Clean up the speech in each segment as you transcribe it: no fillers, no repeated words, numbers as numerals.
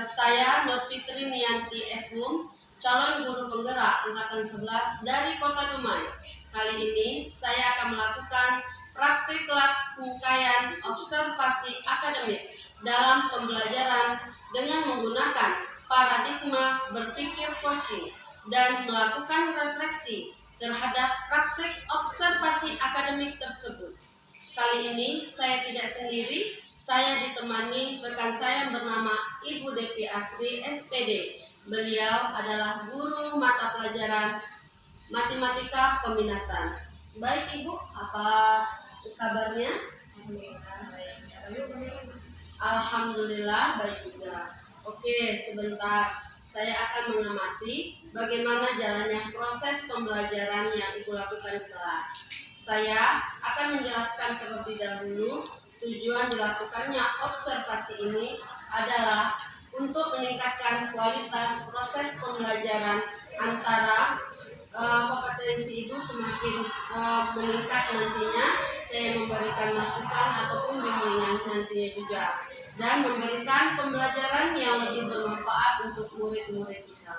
Saya Nur Fitri Nianti SHUM, calon guru penggerak angkatan 11 dari Kota Dumai. Kali ini saya akan melakukan praktik rangkaian observasi akademik dalam pembelajaran dengan menggunakan paradigma berpikir coaching dan melakukan refleksi terhadap praktik observasi akademik tersebut. Kali ini saya tidak sendiri, saya ditemani rekan saya yang bernama Ibu Devi Asri, SPD. Beliau adalah guru mata pelajaran matematika peminatan. Baik Ibu, apa kabarnya? Alhamdulillah baik juga. Oke, sebentar. Saya akan mengamati bagaimana jalannya proses pembelajaran yang Ibu lakukan di kelas. Saya akan menjelaskan terlebih dahulu tujuan dilakukannya observasi ini adalah untuk meningkatkan kualitas proses pembelajaran antara kompetensi Ibu semakin meningkat nantinya. Saya memberikan masukan ataupun bimbingan nantinya juga dan memberikan pembelajaran yang lebih bermanfaat untuk murid-murid kita.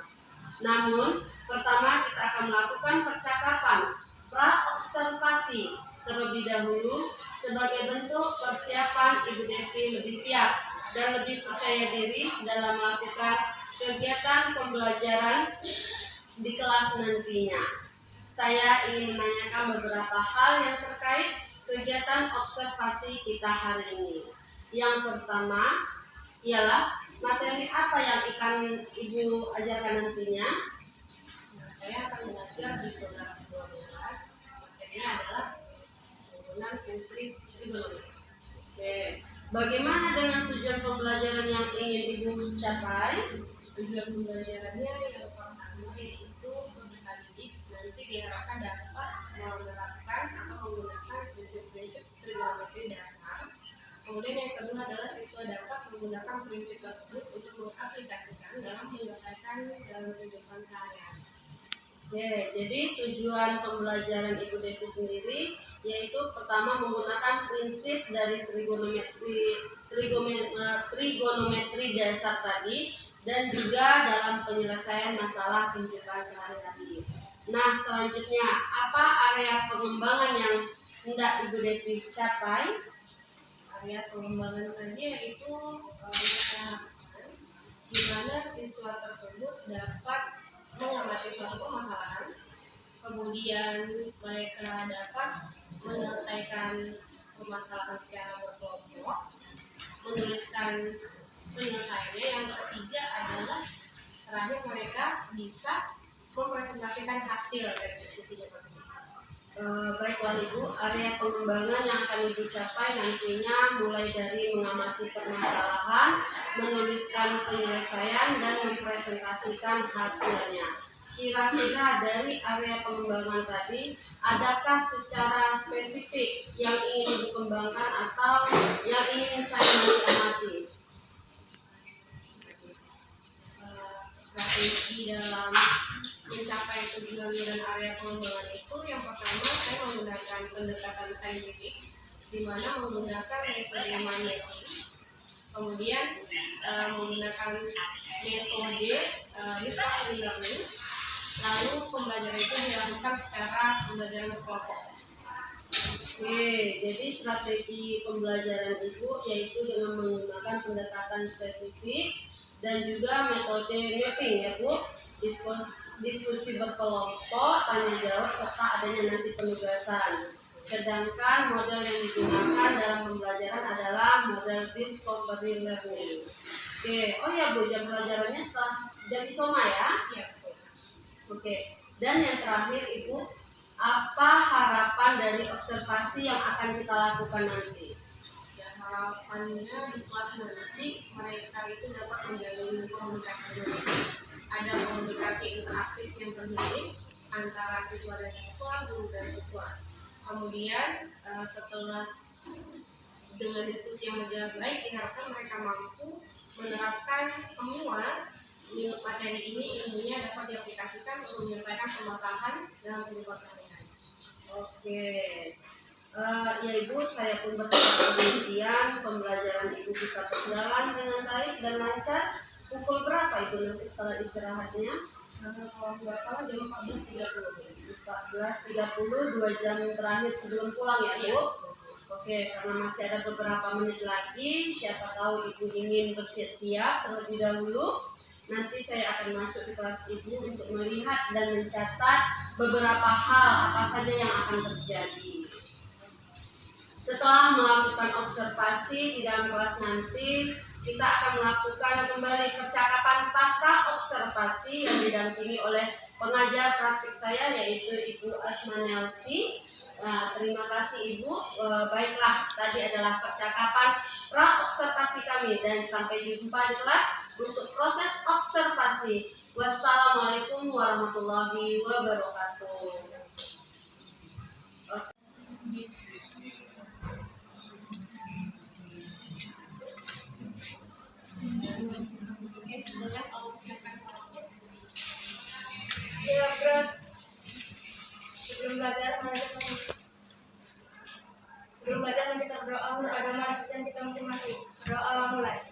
Namun, pertama kita akan melakukan percakapan pra-observasi terlebih dahulu sebagai bentuk persiapan Ibu Devi lebih siap dan lebih percaya diri dalam melakukan kegiatan pembelajaran di kelas nantinya. Saya ingin menanyakan beberapa hal yang terkait kegiatan observasi kita hari ini. Yang pertama ialah materi apa yang akan Ibu ajarkan nantinya? Saya akan mengajar di kelas 12. Materinya adalah penggunaan prinsip trigonometri. Oke. Bagaimana dengan tujuan pembelajaran yang ingin Ibu capai? Tujuan pembelajarannya yang pertama yaitu adik nanti diharapkan dapat menerapkan atau menggunakan prinsip-prinsip trigonometri dasar. Kemudian yang kedua adalah siswa dapat menggunakan prinsip tersebut untuk mengaplikasikan dalam menyelesaikan dalam kehidupan sehari-hari. Oke, jadi tujuan pembelajaran Ibu Devi sendiri yaitu pertama menggunakan prinsip dari trigonometri dasar tadi dan juga dalam penyelesaian masalah kehidupan sehari-hari. Nah, selanjutnya apa area pengembangan yang hendak Ibu Devi capai? Area pengembangan tadi yaitu di mana siswa tersebut dapat mengamati suatu permasalahan, kemudian mereka dapat menyelesaikan permasalahan secara berkelompok, menuliskan penyelesaiannya. Yang ketiga adalah terakhir mereka bisa mempresentasikan hasil dari diskusinya tersebut. Baiklah Ibu, area pengembangan yang akan Ibu capai nantinya mulai dari mengamati permasalahan, menuliskan penyelesaian, dan mempresentasikan hasilnya. Kira-kira dari area pengembangan tadi, adakah secara spesifik yang ingin Ibu kembangkan atau yang ingin saya amati? Strategi dalam mencapai tujuan dan area pengembangan itu, yang pertama saya menggunakan pendekatan saintifik, di mana menggunakan metode Manet. Kemudian menggunakan metode discovery learning. Lalu pembelajaran itu dilakukan secara pembelajaran berkelompok. Oke, jadi strategi pembelajaran Ibu yaitu dengan menggunakan pendekatan spesifik dan juga metode mapping ya Bu, diskusi berkelompok, tanya jawab, serta adanya nanti penugasan. Sedangkan model yang digunakan dalam pembelajaran adalah model discovery learning. Oke, oh ya Bu, jam pelajarannya setelah jam isoma ya? Iya. Oke, dan yang terakhir Ibu, apa harapan dari observasi yang akan kita lakukan nanti? Dan harapannya di kelas nanti mereka itu dapat menjalin komunikasi yang baik, ada komunikasi interaktif yang terjalin antara siswa dan siswa, guru dan siswa. Kemudian setelah dengan diskusi yang berjalan baik, diharapkan mereka mampu menerapkan semua materi ini, ilmunya dapat diaplikasikan untuk menyelesaikan permasalahan dalam kehidupan sehari-hari. Oke, ya Ibu, saya pun berharap demikian pembelajaran Ibu bisa berjalan dengan baik dan lancar Pukul berapa Ibu nanti setelah istirahatnya? Kalau nggak salah jam 14.30. 14.30, 2 jam terakhir sebelum pulang ya Bu? Oke, karena masih ada beberapa menit lagi, siapa tahu Ibu ingin bersiap-siap terlebih dahulu. Nanti saya akan masuk di kelas Ibu untuk melihat dan mencatat beberapa hal apa saja yang akan terjadi. Setelah melakukan observasi di dalam kelas nanti, kita akan melakukan kembali percakapan pasca observasi yang didampingi oleh pengajar praktik saya yaitu Ibu Asmanelsi. Nah, terima kasih Ibu. Baiklah, tadi adalah percakapan pra observasi kami dan sampai jumpa di kelas untuk proses observasi. Wassalamualaikum warahmatullahi wabarakatuh. Boleh kalau silakan. Silakan. Sebelum belajar mari kita berdoa menurut agama dan kepercayaan kita masing-masing. Doa mulai.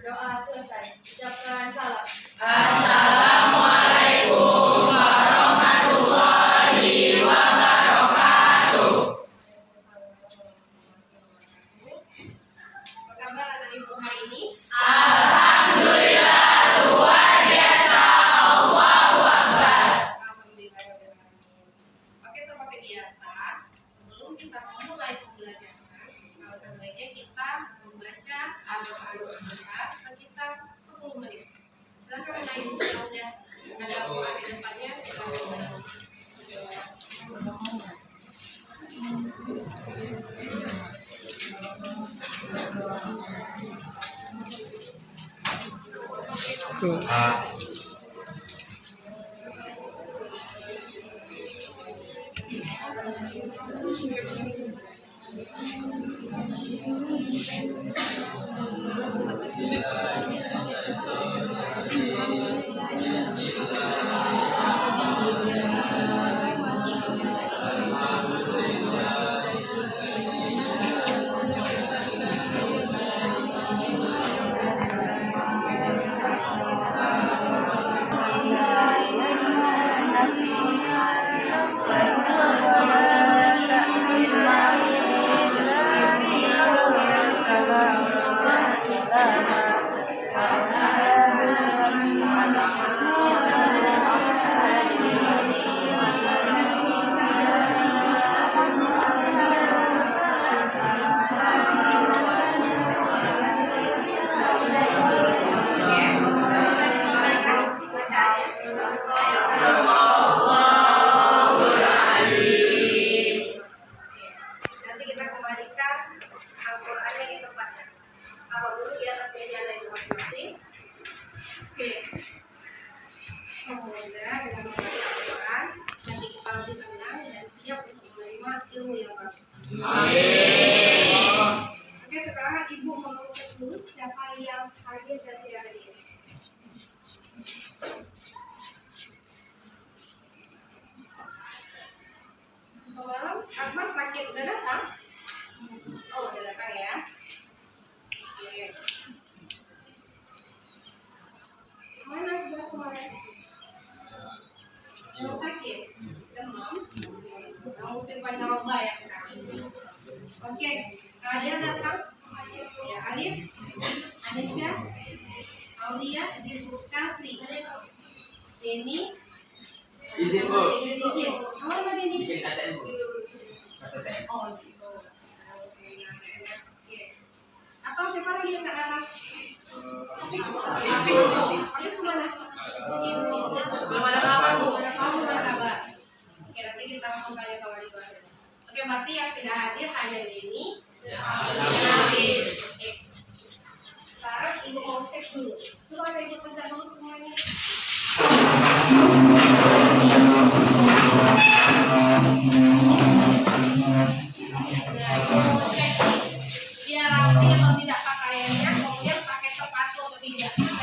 Doa selesai. Ucapkan salam. Assalamualaikum warahmatullahi wabarakatuh. Apa kabar anak ibu hari ini? Alhamdulillah luar biasa. Allahu Akbar. Alhamdulillah. Oke, seperti biasa, sebelum kita memulai pembelajaran, alangkah baiknya kita membaca Al-Quran sekitar 10 menit. Silakan anak ibu yang udah ada Al-Quran di depannya, kita membaca. Nanti kita kembalikan Al-Qurannya di tempatnya. Taruh dulu di atas meja ada yang masing-masing. Oke. Semoga dengan membaca Al-Quran nanti kita lebih tenang dan siap untuk menerima ilmu yang baru. Oke, sekarang ibu mau cek dulu siapa yang hadir dan tidak hadir. Semalam Ahmad sakit udah datang? Oh, udah datang ya. Oke. Mana dia kemarin? Yang sakit? Demam? Kamu simpan narkoba ya sekarang. Oke, dia datang. Ya, Alif, Anisha, Aulia, Kasri, Deni, Izin Bu. Izin. Kamu ada Deni? Bikin KTM Bu. KTM. Oh, gitu. Oke. Atau siapa lagi yang nggak datang? Habis kemana? Belum ada kabar Bu. Kamu nggak kabar. Oke, nanti kita langsung tanya sama wali kelas. Oke, berarti yang tidak hadir hanya Deni. Oke. Sekarang ibu mau cek dulu. Coba saya ibu kerja dulu semuanya. Dia rapi atau tidak pakaiannya, kemudian pakai sepatu atau tidak. Kalau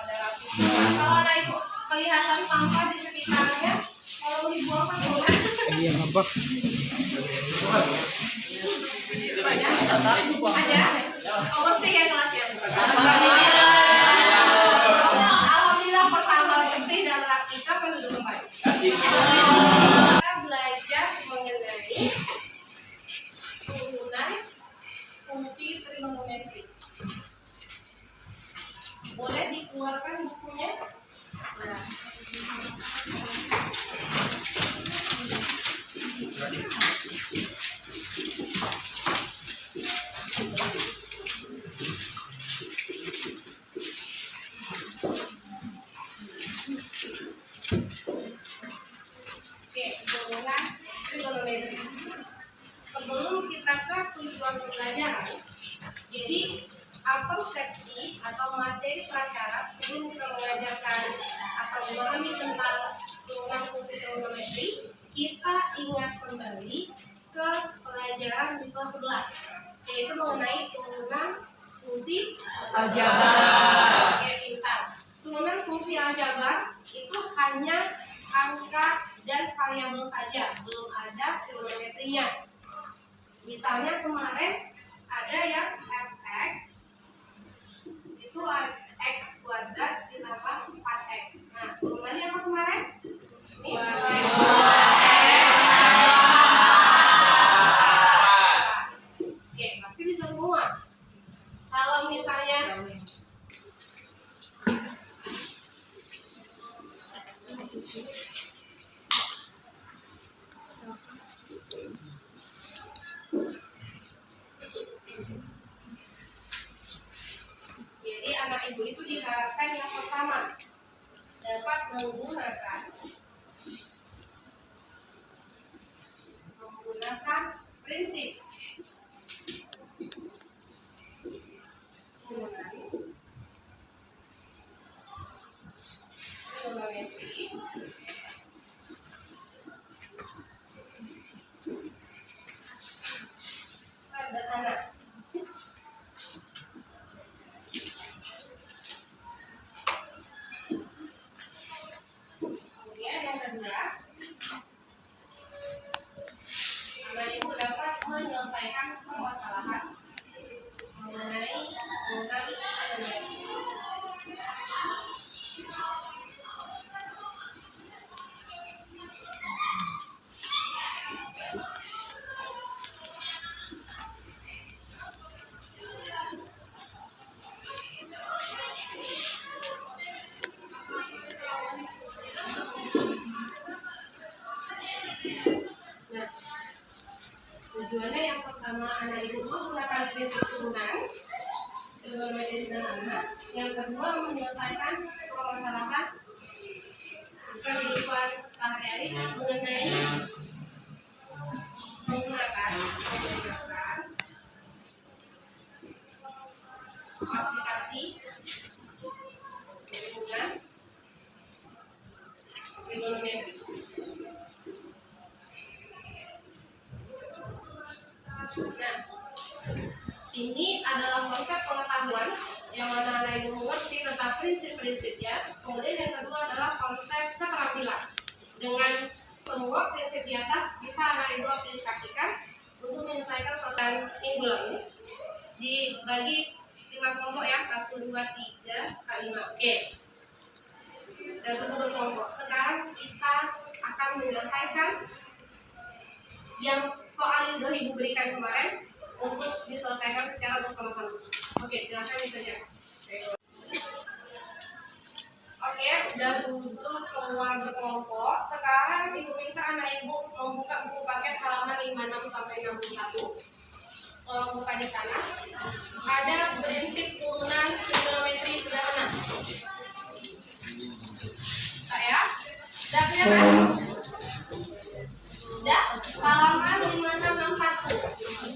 ada rapi. Kalau ada ibu kelihatan sampah di sekitarnya, Kalau mau dibuang kan boleh. Iya, apa? Ada. Oh, bersih ya kelasnya. Alhamdulillah pertama bersih dan kita kan duduk kembali. Kita belajar mengenai turunan fungsi trigonometri. Boleh dikeluarkan bukunya? Nah. Oke, turunan trigonometri. Sebelum kita ke tujuan pembelajaran, jadi persepsi atau materi prasyarat sebelum kita mengajarkan atau memahami tentang turunan fungsi trigonometri, kita ingat kembali ke pelajaran di kelas 11, yaitu mengenai turunan fungsi aljabar. Oke, pintar. Turunan fungsi aljabar itu hanya angka dan variabel saja, belum ada trigonometrinya. Misalnya kemarin ada yang fx itu x kuadrat ditambah 4x. Nah, turunannya apa kemarin? Ini oke, pasti bisa semua. Kalau misalnya jadi anak ibu itu diharapkan yang pertama dapat menggunakan prinsip turunan trigonometri sederhana. Kemudian yang kedua, anak ibu dapat menyelesaikan permasalahan mengenai turunan trigonometri. Nah, tujuannya yang pertama anak ibu menggunakan prinsip turunan trigonometri sederhana, yang kedua menyelesaikan permasalahan kehidupan sehari-hari mengenai menggunakan aplikasi turunan trigonometri. Nah, ini adalah konsep pengetahuan yang mana anak ibu mengerti tentang prinsip-prinsipnya. Kemudian yang kedua adalah konsep keterampilan. Dengan semua prinsip di atas bisa anak ibu aplikasikan untuk menyelesaikan soal minggu lalu. Dibagi 5 kelompok ya, 1, 2, 3, 5. Oke. Dan berbentuk kelompok. Sekarang kita akan menyelesaikan yang soal yang ibu berikan kemarin untuk diselesaikan secara bersama-sama. Oke, silakan dikerjakan. Oke, sudah duduk semua berkelompok. Sekarang ibu minta anak ibu membuka buku paket halaman 56 sampai 61. Tolong buka di sana. Ada prinsip turunan trigonometri sederhana. Buka ya. Sudah kelihatan? Sudah, halaman 5661.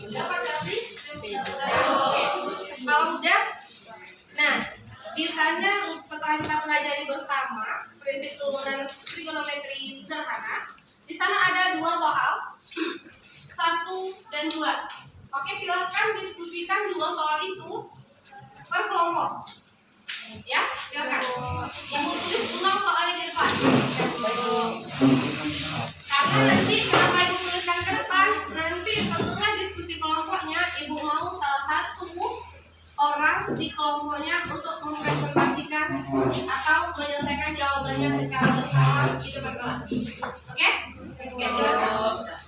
Dapat gak sih? Oke. Kalau udah, nah, biasanya setelah kita pelajari bersama prinsip turunan trigonometri sederhana, di sana ada 2 soal, 1 dan 2. Oke, silakan diskusikan 2 soal itu per kelompok. Ya, silakan. Ibu tulis ulang soalnya di depan. orang di kelompoknya untuk mempresentasikan atau menyelesaikan jawabannya secara bersama di depan kelas. Oke? Oke, silakan.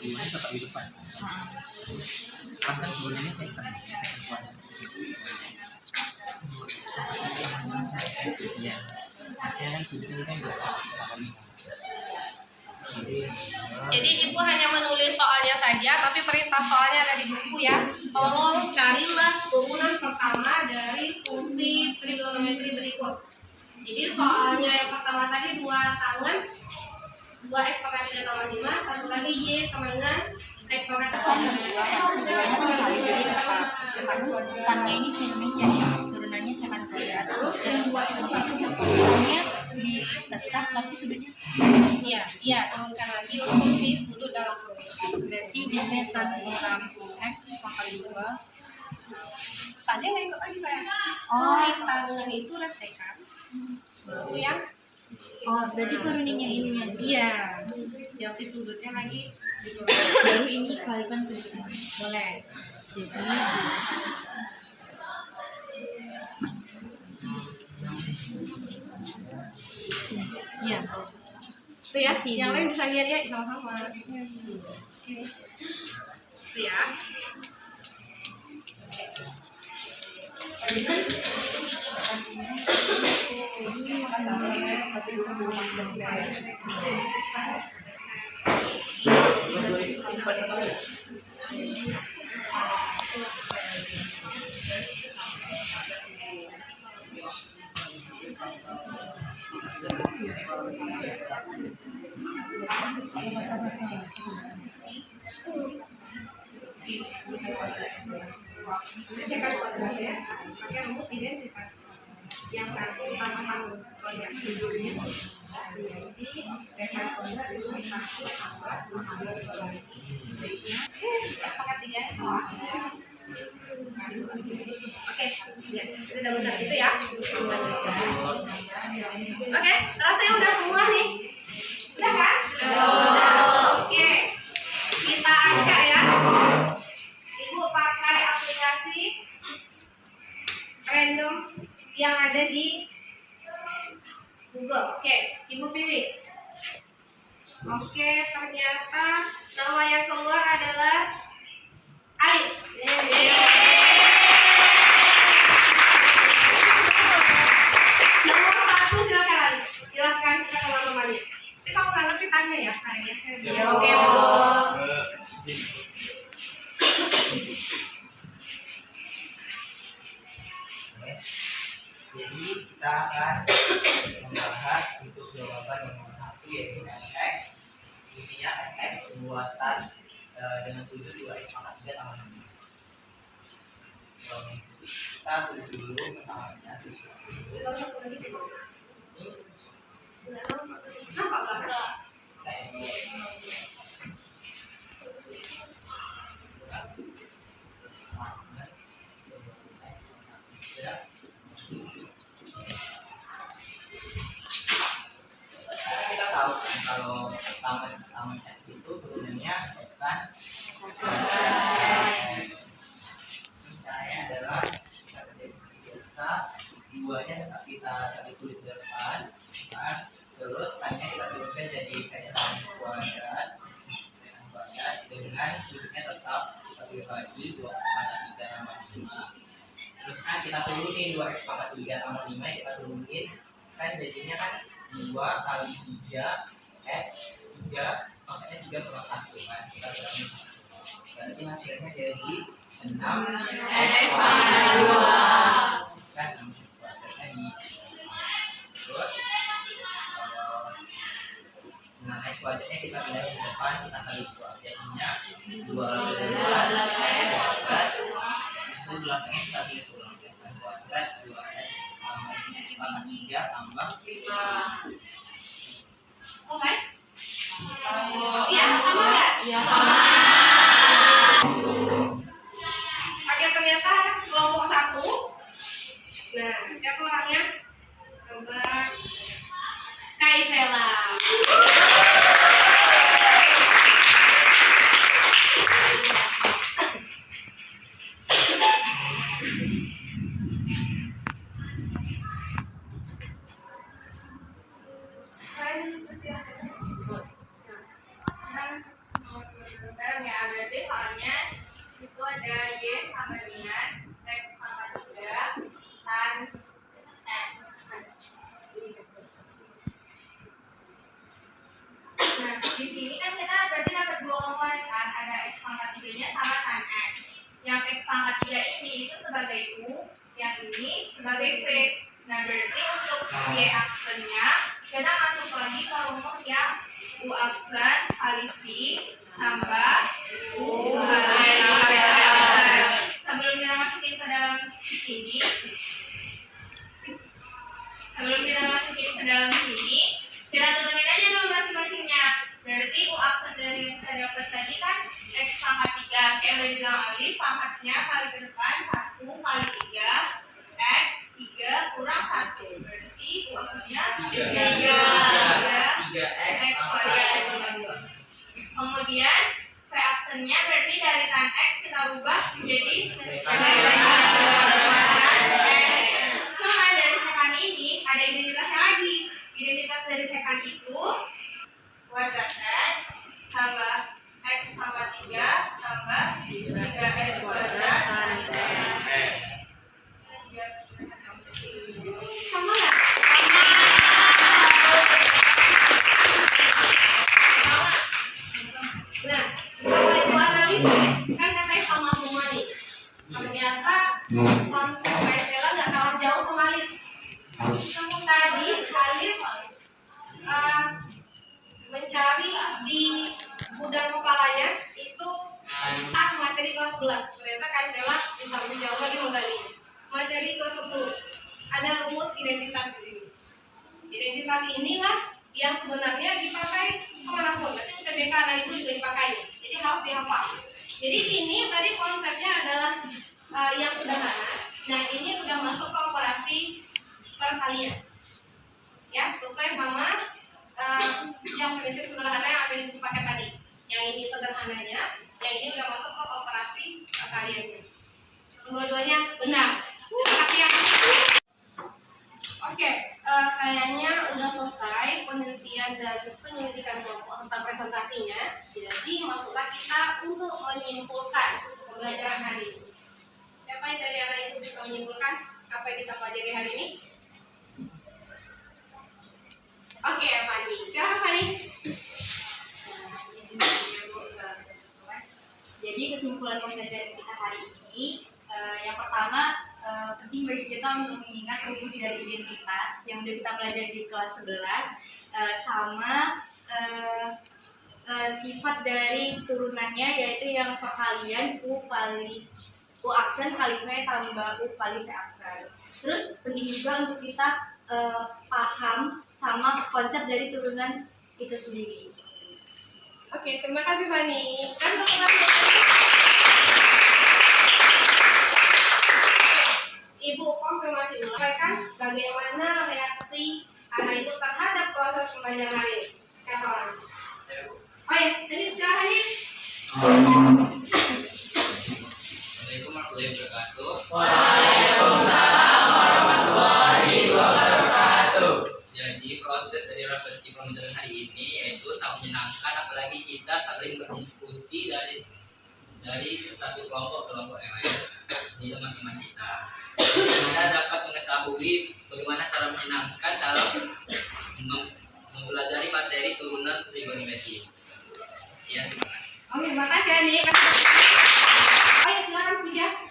Tetap di depan. Kan sebenarnya saya Iya. Saya kan sebetulnya kan nggak Jadi ibu hanya menulis soalnya saja, tapi perintah soalnya ada di buku ya. Tolong carilah turunan pertama dari fungsi trigonometri berikut. Jadi soalnya yang pertama tadi 2 tangan, 2x pangkat 3 tambah 5, satu lagi y sama dengan x pangkat 2. Tangnya ini cerminnya ya, turunannya sangat kuliah. Terus yang 2 itu turunannya di tetap tapi sudutnya. Iya, turunkan lagi untuk si sudut dalam kurung. Berarti demetan kurang x pangkat 2. Tadi nggak ikut lagi saya. Oh. Si tangan itu lesekan. Itu yang Oh, berarti turuninnya ininya. iya, yang si sudutnya lagi diturunkan. Baru ini kalikan sudutnya. Boleh. Jadi Iya. Tuh ya, yang lain bisa lihat ya sama-sama. Tuh ya. Identitas kuadrat ya, pakai rumus identitas. Yang satu tambahkan kuadrat hidupnya. Jadi identitas kuadrat itu 1 tambah 2 pangkat 3 setelah. Oke, ya, sudah benar itu ya. Oke, rasanya udah semua nih. Udah kan? Udah. Oke, kita acak ya. Ibu pakai aplikasi random yang ada di Google. Oke, ibu pilih. Oke, ternyata nama yang keluar adalah Ali. Nomor 1 silakan Ali. Jelaskan ke teman-temannya. Tapi kamu nggak ngerti tanya ya, kayaknya. Oke, Bu. Jadi kita akan membahas untuk jawaban yang nomor 1 yaitu fx. Isinya fx buatan dengan sudut 2x pangkat 3 tambah 6. Kita tulis dulu persamaan-nya. Nggak usah lagi sih, Bu. Nggak tahu. Kenapa nggak usah? Kita tahu kan kalau taman X itu turunannya kan kita turunin 2x pangkat 3 tambah 5 kita turunin kan jadinya kan 2 kali 3 x 3 pangkatnya 3 plus 1 kan kita turunin berarti hasilnya jadi 6 x pangkat 2 kan 6 x pangkat tadi terus nah x kuadratnya kita pindahin ke depan kita kali 2 jadinya 2 kuadrat itu belakangnya kita tulis ulang kuadrat 2x tambah 3 tambah 5 Oke. Iya, sama nggak? Iya, sama. Oke, ternyata kelompok 1. Nah, siapa orangnya? Kelompok Kaisela. Ya, berarti soalnya itu ada Y sama dengan X pangkat 3 tan X. Nah, di sini kan kita berarti dapat dua komponen kan, ada X pangkat 3-nya sama tan X. Yang X pangkat 3 ini itu sebagai U, yang ini sebagai V. Nah, berarti untuk Y aksennya kita masuk lagi ke rumus yang U aksen kali V tambah U kali V. Sebelum kita masukin ke dalam sini, kita turunin aja dulu masing-masingnya. Berarti U aksen dari yang kita dapat tadi kan X pangkat 3, kayak udah bilang Ali, pangkatnya kali ke depan 1 kali 3 X 3 kurang 1. Berarti U aksennya 3x X kuadrat. Kemudian V aksennya berarti dari tan X kita rubah menjadi cuma dari sekan ini ada identitasnya lagi. Identitas dari sekan itu kuadrat X tambah X tambah 3 tambah 3x kuadrat kali X. Sama nggak? Nah, kalau ibu analisis kan katanya sama semua nih. Ternyata konsep Kaisela nggak kalah jauh sama Alif. Tadi Alif mencari di gudang kepalanya itu materi kelas 11. Ternyata Kaisela bisa lebih jauh lagi menggalinya. Materi kelas 10 ada rumus identitas di sini. Identitas inilah yang sebenarnya dipakai kemanapun. Berarti UTBK itu juga dipakai. Jadi harus dihafal. Jadi ini tadi konsepnya adalah yang sederhana. Nah ini udah masuk ke operasi perkalian. Ya sesuai sama yang prinsip sederhana yang ada di buku paket tadi. Yang ini sederhananya, yang ini udah masuk ke operasi perkaliannya. Dua-duanya benar. Terima kasih ya. Oke, kayaknya udah selesai penelitian dan penyelidikan kelompok serta presentasinya. Jadi masuklah kita untuk menyimpulkan pembelajaran hari ini. Siapa yang dari anak itu bisa menyimpulkan apa yang kita pelajari hari ini? Oke, Fani. Silakan Fani. Jadi kesimpulan pembelajaran kita hari ini, yang pertama penting bagi kita untuk mengingat rumus dari identitas yang udah kita pelajari di kelas 11 sama sifat dari turunannya yaitu yang perkalian U aksen kali V tambah U kali V aksen. Terus penting juga untuk kita paham sama konsep dari turunan itu sendiri. Oke, terima kasih Fani. Kan Ibu konfirmasi ulang kan bagaimana reaksi anak itu terhadap proses pembelajaran hari ini? Siapa orang? Oh ya, tadi silakan ya. Assalamualaikum warahmatullahi wabarakatuh. Waalaikumsalam warahmatullahi wabarakatuh. Jadi proses dari refleksi pembelajaran hari ini yaitu sangat menyenangkan, apalagi kita saling berdiskusi dari satu kelompok ke kelompok yang lain di teman-teman kita. mengetahui bagaimana cara menyenangkan dalam mempelajari materi turunan trigonometri. Ya, terima kasih. Oke, terima kasih Andi. Oh ya, silakan Puja.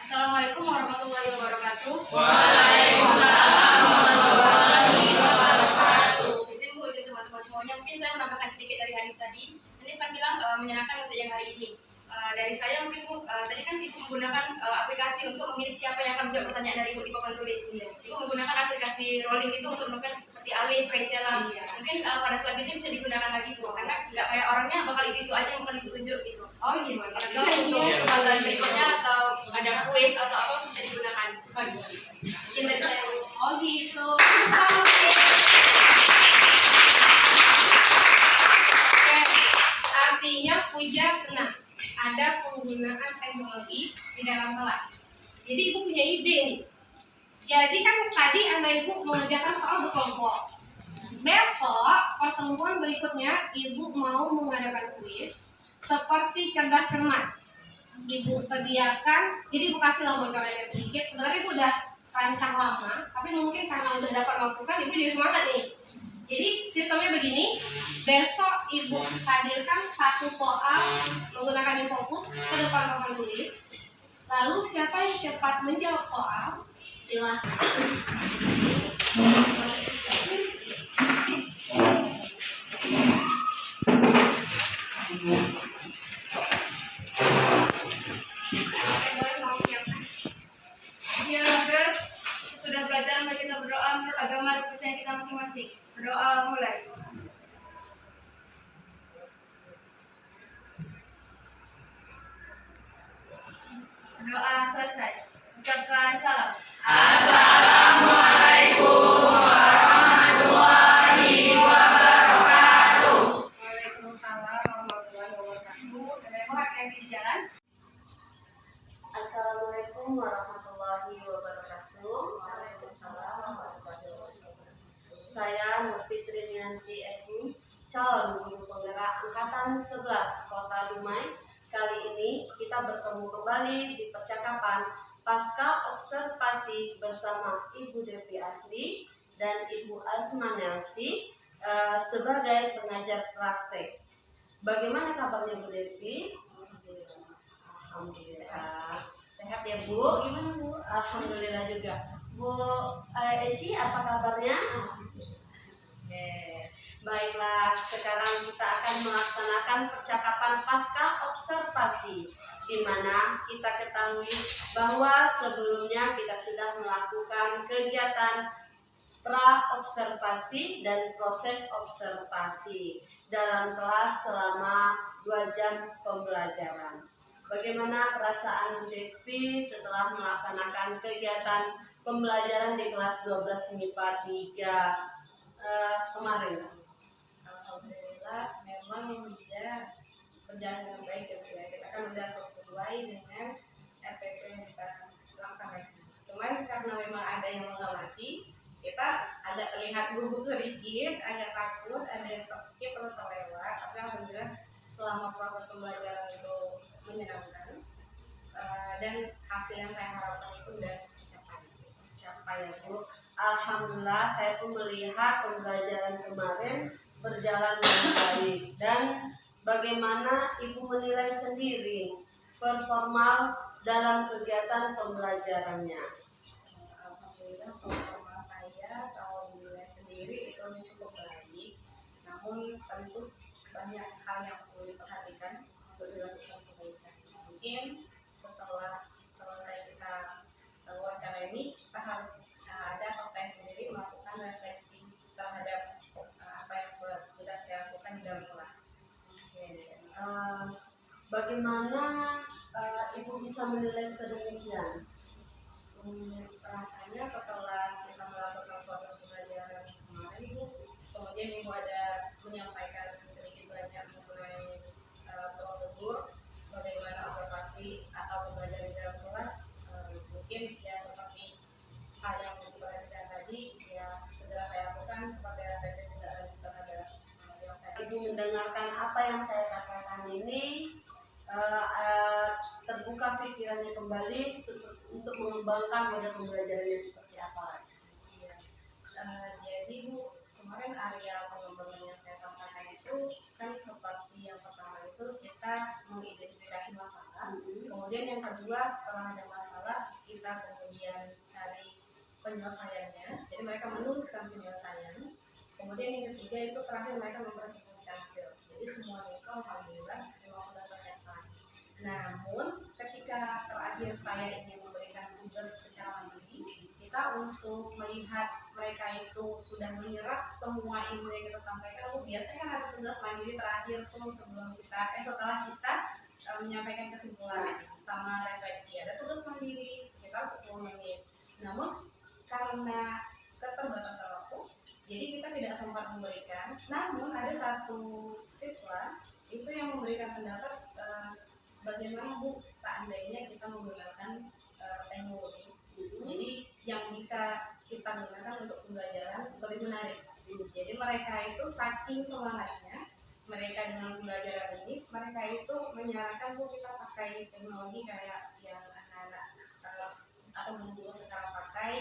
Assalamualaikum warahmatullahi wabarakatuh. Waalaikumsalam warahmatullahi wabarakatuh. Izin Bu, izin teman-teman semuanya. Mungkin saya menambahkan sedikit dari hari tadi. Ini kan bilang menyenangkan untuk yang hari ini. Dari saya mungkin Bu, tadi kan Ibu menggunakan aplikasi untuk memilih siapa yang akan menjawab pertanyaan dari Ibu di papan tulis. Ibu menggunakan aplikasi rolling itu untuk melakukan seperti alif, kaisela. Mungkin pada selanjutnya bisa digunakan lagi Bu, karena nggak kayak orangnya bakal itu aja yang bakal Ibu tunjuk gitu. Oh iya, Atau untuk kesempatan berikutnya atau ada kuis atau apa bisa digunakan. Sekian dari saya Bu. Oh gitu. Oke, artinya Puja senang ada penggunaan teknologi di dalam kelas. Jadi Ibu punya ide nih. Jadi kan tadi anak Ibu mengerjakan soal berkelompok. Besok pertemuan berikutnya Ibu mau mengadakan kuis seperti cerdas cermat. Ibu sediakan, jadi Ibu kasih lah bocorannya sedikit. Sebenarnya Ibu udah rancang lama, tapi mungkin karena udah dapat masukan, Ibu jadi semangat nih. Jadi sistemnya begini, besok Ibu hadirkan satu soal menggunakan infokus ke depan papan tulis. Lalu siapa yang cepat menjawab soal, silahkan. Ya, Bro, sudah belajar, mari kita berdoa menurut agama dan kepercayaan kita masing-masing. Berdoa mulai. Berdoa selesai. Ucapkan salam. Assalamualaikum warahmatullahi wabarakatuh. Waalaikumsalam warahmatullahi wabarakatuh. Dan Ibu hati-hati di jalan. Assalamualaikum warahmatullahi wabarakatuh. Waalaikumsalam warahmatullahi wabarakatuh. Saya Nur Fitri Nianti SI, calon guru penggerak angkatan 11 Kota Dumai. Kali ini kita bertemu kembali di percakapan pasca observasi bersama Ibu Devi Asri dan Ibu Asma Nelsi sebagai pengajar praktek. Bagaimana kabarnya Bu Devi? Alhamdulillah. Sehat ya Bu? Gimana Bu? Alhamdulillah juga. Bu Eci, apa kabarnya? Oke. Baiklah, sekarang kita akan melaksanakan percakapan pasca observasi, di mana kita ketahui bahwa sebelumnya kita sudah melakukan kegiatan pra-observasi dan proses observasi dalam kelas selama 2 jam pembelajaran. Bagaimana perasaan Bu Devi setelah melaksanakan kegiatan pembelajaran di kelas 12 MIPA 3 kemarin? Alhamdulillah, memang dia berjalan dengan baik ya Bu ya. Kita kan sudah sesuai dengan RPP yang kita laksanakan. Cuman karena memang ada yang mengamati, kita ada terlihat gugup sedikit, agak takut, ada yang skip atau terlewat. Tapi alhamdulillah selama proses pembelajaran itu menyenangkan dan hasil yang saya harapkan itu sudah Capai ya Bu. Alhamdulillah, saya pun melihat pembelajaran kemarin berjalan dengan baik. Dan bagaimana Ibu menilai sendiri performa dalam kegiatan pembelajarannya? Alhamdulillah performa saya kalau menilai sendiri itu cukup baik. Namun tentu banyak hal yang perlu diperhatikan untuk dilakukan perbaikan. Mungkin setelah selesai kita wawancara ini, kita harus ada atau saya sendiri melakukan refleksi terhadap apa yang sudah saya lakukan di dalam kelas. Bagaimana Ibu bisa menilai sedemikian? Rasanya setelah kita melakukan proses pembelajaran kemarin Bu, kemudian Ibu ada menyampaikan sedikit banyak mengenai prosedur bagaimana observasi atau pembelajaran di dalam kelas. Mungkin ya seperti hal yang diperhatikan tadi ya segera saya lakukan seperti efektif tidak lanjut terhadap yang saya. Ibu mendengarkan apa yang saya katakan ini, terbuka pikirannya kembali untuk kembangkan pada pembelajarannya seperti apa? Iya. Jadi Bu, kemarin area pengembangan yang saya sampaikan itu kan seperti yang pertama itu kita mengidentifikasi masalah, kemudian yang kedua setelah ada masalah kita kemudian cari penyelesaiannya, jadi mereka menuliskan penyelesaian, kemudian yang ketiga itu terakhir mereka memperhatikan hasil. Jadi semuanya itu alhamdulillah memang sudah tercapai. Namun ketika terakhir saya ingin memberikan tugas secara mandiri, kita untuk melihat mereka itu sudah menyerap semua ilmu yang kita sampaikan. Lalu biasanya kan ada tugas mandiri terakhir tuh sebelum kita setelah kita menyampaikan kesimpulan sama refleksi, ada tugas mandiri kita 10 menit. Namun karena keterbatasan waktu, jadi kita tidak sempat memberikan. Namun ada satu siswa itu yang memberikan pendapat, bagaimana Bu seandainya kita menggunakan teknologi, jadi yang bisa kita gunakan untuk pembelajaran lebih menarik. Jadi mereka itu saking semangatnya mereka dengan pembelajaran ini, mereka itu menyarankan Bu kita pakai teknologi kayak yang anak-anak atau guru sekarang pakai,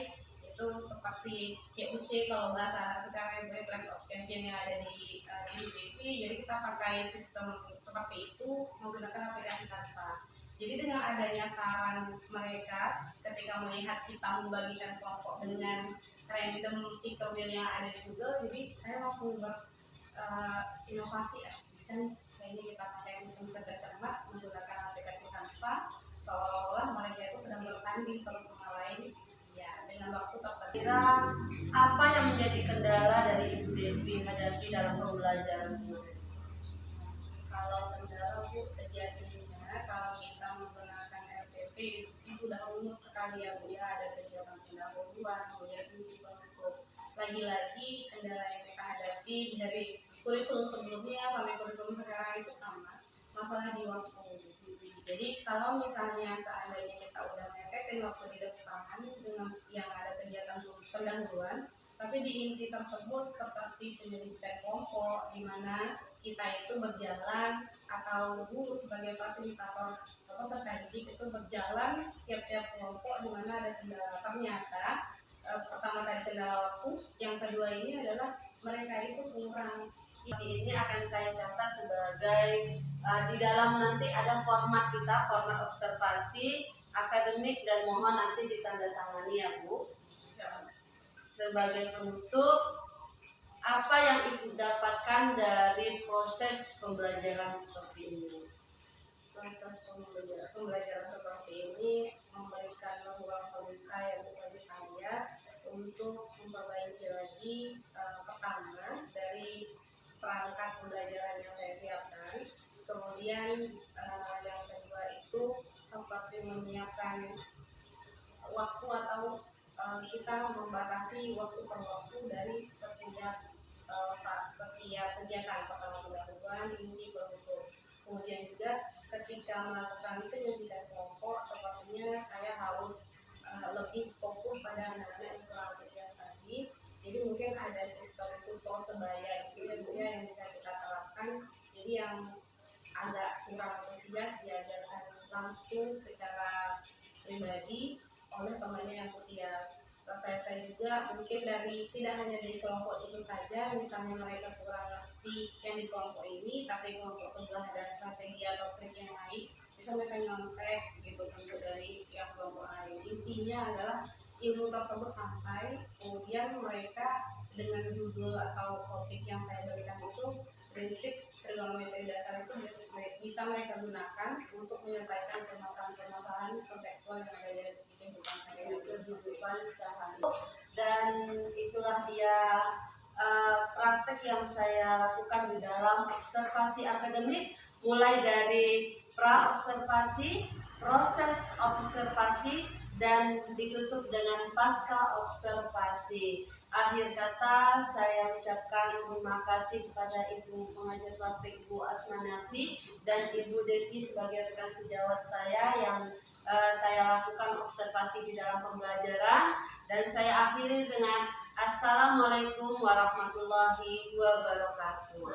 itu seperti YUC kalau bahasa sekarang Clash of Champions yang ada di TV. Jadi kita pakai sistem seperti itu menggunakan aplikasi tanpa. Jadi dengan adanya saran mereka ketika melihat kita membagikan kelompok dengan random tutorial yang ada di Google, jadi saya langsung inovasi ya, bisa kayaknya kita pakai sistem cermat menggunakan aplikasi tanpa, seolah-olah mereka itu sedang bertanding satu sama lain ya dengan waktu tertentu. Kira apa yang menjadi kendala dari Ibu Devi hadapi dalam pembelajaran Bu? Kalau kendala Bu, sejatinya kalau kita menggunakan RPP itu udah rumit sekali ya Bu ya, ada kegiatan pendahuluan, kemudian uji penutup. Lagi-lagi kendala yang kita hadapi dari kurikulum sebelumnya sampai kurikulum sekarang itu sama, masalah di waktu. Jadi kalau misalnya seandainya kita udah mepetin waktu di depan dengan yang ada kegiatan pendahuluan, tapi di inti tersebut seperti penyelidikan kelompok di mana kita itu berjalan atau guru sebagai fasilitator atau peserta didik itu berjalan tiap-tiap kelompok di mana ada kendala. Ternyata pertama tadi kendala waktu, yang kedua ini adalah mereka itu kurang. Ini akan saya catat sebagai di dalam nanti ada format kita, format observasi akademik, dan mohon nanti ditandatangani ya Bu. Sebagai penutup, apa yang Ibu dapatkan dari proses pembelajaran seperti ini? Proses pembelajaran seperti ini memberikan ruang terbuka yang bagi saya untuk memperbaiki lagi pertama dari perangkat pembelajaran yang saya siapkan, kemudian yang kedua itu seperti menyiapkan waktu atau kita membatasi waktu per waktu dari setiap kegiatan, pertama pendahuluan, inti, penutup. Kemudian juga ketika melakukan penyelidikan kelompok, sepertinya saya harus lebih fokus pada anak-anak yang kurang antusias tadi. Jadi mungkin ada sistem tutor sebaya gitu ya yang bisa kita terapkan. Jadi yang agak kurang antusias diajarkan langsung secara pribadi oleh temannya yang antusias. Saya juga mungkin dari tidak hanya dari kelompok itu saja, misalnya mereka kurang ngerti yang di kelompok ini, tapi kelompok sebelah ada strategi atau trik yang lain, bisa mereka nyontek gitu untuk dari yang kelompok lain. Intinya adalah ilmu tersebut sampai, kemudian mereka dengan judul atau topik yang saya berikan itu prinsip trigonometri dasar itu bisa mereka gunakan untuk menyelesaikan permasalahan kontekstual yang ada dari Kehidupan sehari. Dan itulah dia praktek yang saya lakukan di dalam observasi akademik, mulai dari pra-observasi, proses observasi, dan ditutup dengan pasca observasi. Akhir kata saya ucapkan terima kasih kepada Ibu pengajar praktik Ibu Asmanasi dan Ibu Devi sebagai rekan sejawat saya yang saya lakukan observasi di dalam pembelajaran, dan saya akhiri dengan Assalamualaikum warahmatullahi wabarakatuh.